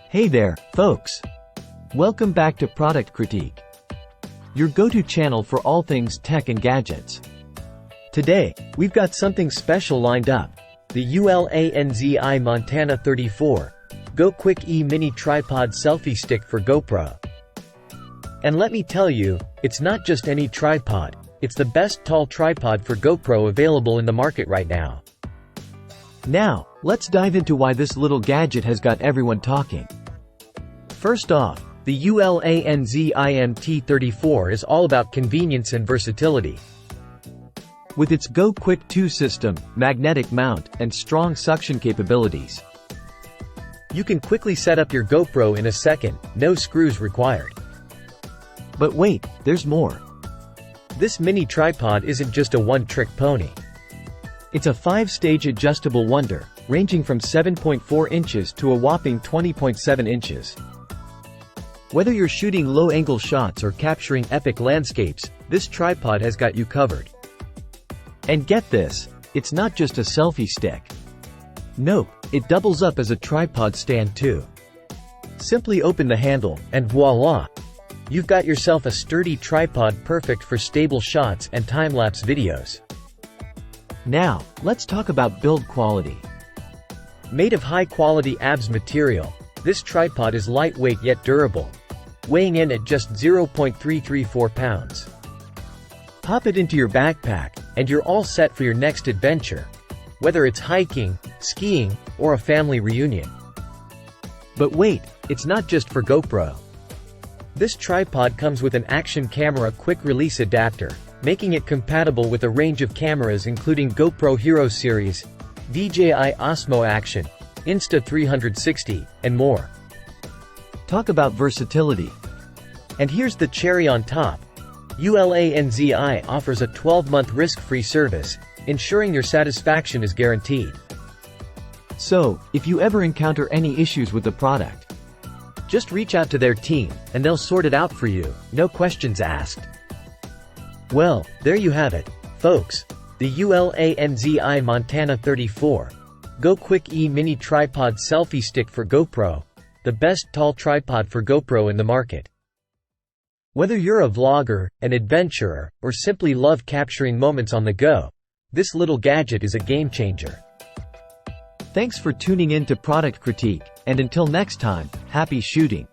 Hey there, folks! Welcome back to Product Critique, your go-to channel for all things tech and gadgets. Today, we've got something special lined up. The ULANZI Montana 34 Go Quick E Mini Tripod Selfie Stick for GoPro. And let me tell you, it's not just any tripod, it's the best tall tripod for GoPro available in the market right now. Now, let's dive into why this little gadget has got everyone talking. First off, the ULANZI MT34 is all about convenience and versatility. With its Go Quick 2 system, magnetic mount, and strong suction capabilities, you can quickly set up your GoPro in a second, no screws required. But wait, there's more. This mini tripod isn't just a one-trick pony. It's a 5-stage adjustable wonder, ranging from 7.4 inches to a whopping 20.7 inches. Whether you're shooting low-angle shots or capturing epic landscapes, this tripod has got you covered. And get this, it's not just a selfie stick. Nope, it doubles up as a tripod stand too. Simply open the handle, and voila! You've got yourself a sturdy tripod perfect for stable shots and time-lapse videos. Now, let's talk about build quality. Made of high-quality ABS material, this tripod is lightweight yet durable, weighing in at just 0.334 pounds. Pop it into your backpack, and you're all set for your next adventure, whether it's hiking, skiing, or a family reunion. But wait, it's not just for GoPro. This tripod comes with an action camera quick-release adapter, making it compatible with a range of cameras including GoPro Hero Series, DJI Osmo Action, Insta360, and more. Talk about versatility. And here's the cherry on top. ULANZI offers a 12-month risk-free service, ensuring your satisfaction is guaranteed. So, if you ever encounter any issues with the product, just reach out to their team, and they'll sort it out for you, no questions asked. Well, there you have it, folks. The ULANZI Montana 34 Go Quick E Mini Tripod Selfie Stick for GoPro, the best tall tripod for GoPro in the market. Whether you're a vlogger, an adventurer, or simply love capturing moments on the go, this little gadget is a game changer. Thanks for tuning in to Product Critique, and until next time, happy shooting!